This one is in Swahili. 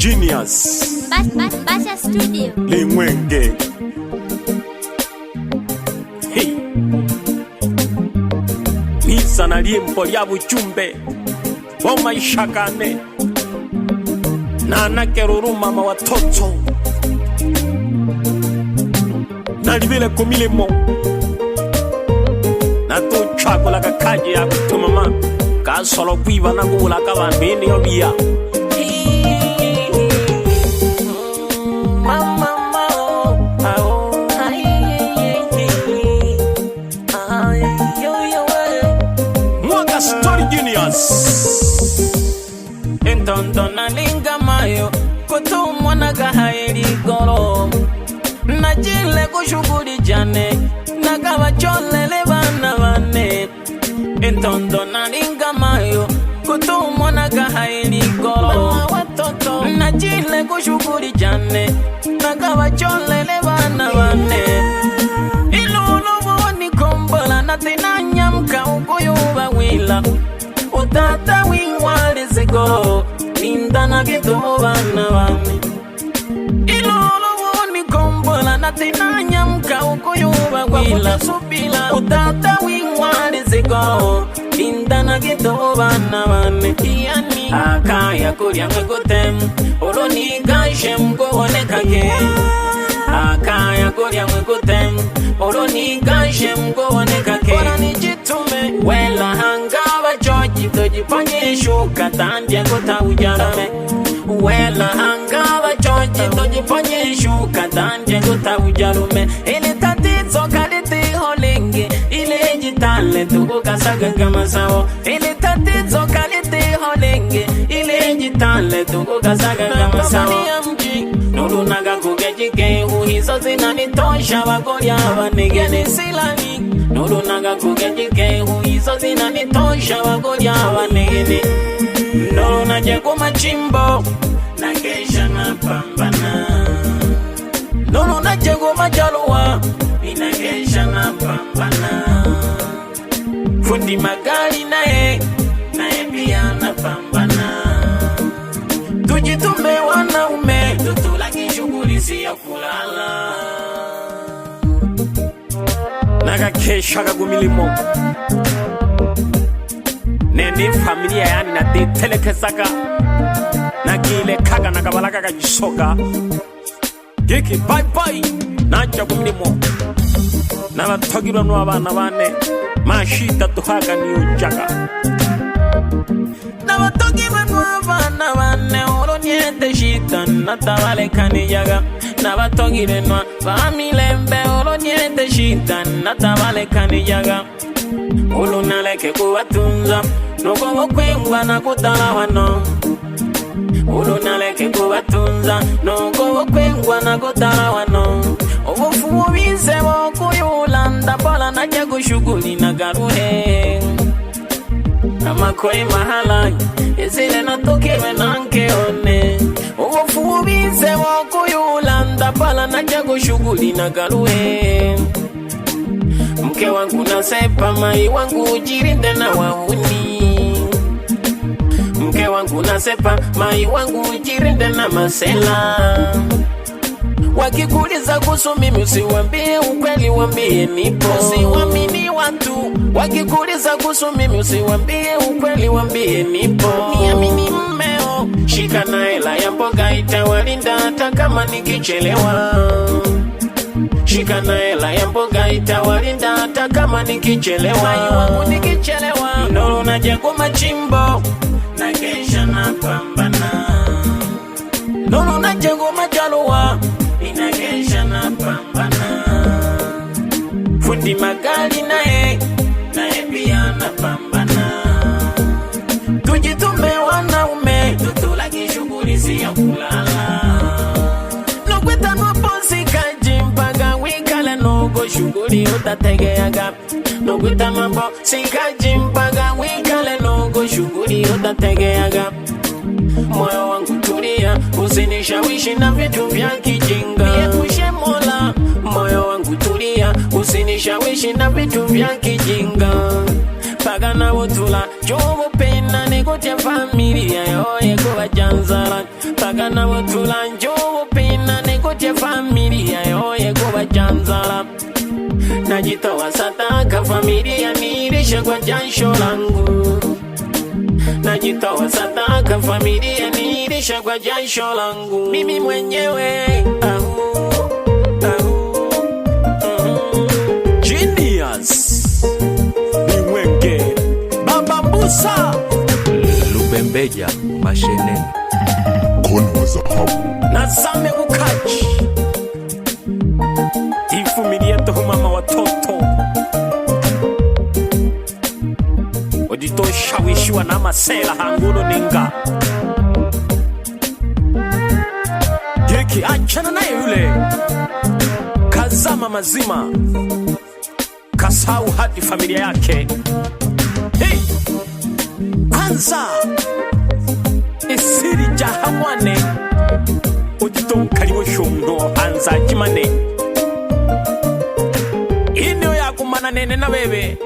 Genius Basha Studio Limwenge. Hey. Nisa na liembo lya buchumbe wa maisha gane na anakeruru mama watoto na libile kumilimo na tuchakula kakaji ya kutumama kasolo kwiba na gula kabambini yobia Entondo na linga mayo kutu mwana gahairi goro na jile kushuguri jane na gawa cholele bana bane. Entondo na linga mayo kutu mwana gahairi goro na jile kushuguri jane na gawa cholele bana bane. Ilulu woni kombola na tinanya mka ukuyuba wila utata wingwale zego indana gitu bana bane. Ilolo woni kombola na tinanya mka ukuyuba wila subila utata wingwale zego indana gitu bana bane. Yani akaya kurya mwekotem oloni gashe mkone kage akaya kurya mwekotem oloni gashe mkone kage orani jitume wela hanga Tojiponye shuka tandia kota ujarame Wela hangaba choji tojiponye shuka tandia kota ujarume Ile tatizo kaliti holenge Ile jitale tuku kasaga kama sao Ile tatizo kaliti holenge Ile jitale tuku kasaga kama sao Nuru naga kugejike uhizo zinanitosha wakoria wanegene silani Nuru naga kugejike uhizo zinanitosha wakoria wanegene Nuru naje kumachimbo na kesha na pambana Nuru naje kumajalua ina kesha na pambana Fundi magari nae pia na pambana Tujitume wanaume tutulaki shughuli si ya kulala Naga kesha kagumilimo Nene familia yani na telekesaka na kile kaga na kabalaka kajisoka Geki bye bye nacha kumilimo na batogirwa no abana bane mashita tuhaga ni ujaga na batogirwa no abana bane oroniete shita na tabale kanijaga na batogire no bamilembe oroniete shita na tabale kanijaga ulunaleke kubatunza nuko kwengwa na kutalawa no ulunaleke kubatunza nuko kwengwa na kutalawa no obufu bize bokuyulanda pala naje kushughuli na garuhe kama koi mahala ezile natokewe nankeone obufu bize bokuyulanda pala naje kushughuli na garuhe Mke wangu nasepa mai wangu jirinde na wahuni Mke wangu nasepa mai wangu jirinde na masela Wakikuliza kuhusu mimi usiwambie ukweli wambie nipo Usiwamini watu Wakikuliza kuhusu mimi usiwambie ukweli wambie nipo Niamini mmeo Shika na hela ya mboga itawalinda hata kama nikichelewa Shika na hela ya mboga itawalinda hata kama nikichelewa Mai wangu nikichelewa Nuru naje kumachimbo na kesha na pambana Nuru naje kumajalua ina kesha na pambana Fundi magari nae pia na pambana Tujitume wanaume tutulaki shughuli si ya kulala Nukweta maposi kajimpaga wikale nugo shughuli utategeaga Nukweta mambo sikajimpaga wikale nugo shughuli utategeaga Moyo wangu tulia usinishawishi na vitu vya kijinga Niepushe Mola Moyo wangu tulia usinishawishi na vitu vya kijinga Pagana wotula jobo pena nikotia familia yoye kwa janzara bagana butulanjo bupina nekutye familia yoye kuba janzala najitoa sataka familia nilishe kwa jasho langu najitoa sataka familia nilishe kwa jasho langu mimi mwenyewe Genius Niwenge Baba Musa Lubembeja Mashene Mkono wa dhahabu na Same Kukachi ifumilia toho mama watoto oditoshawishiwa na masela hangulo ninga yeki achana naye yule kazama mazima kasau hadi familia yake hey! Kwanza isiri jahamwane odito kaliwo shondo anza jimane inyo ya kumana nene na bebe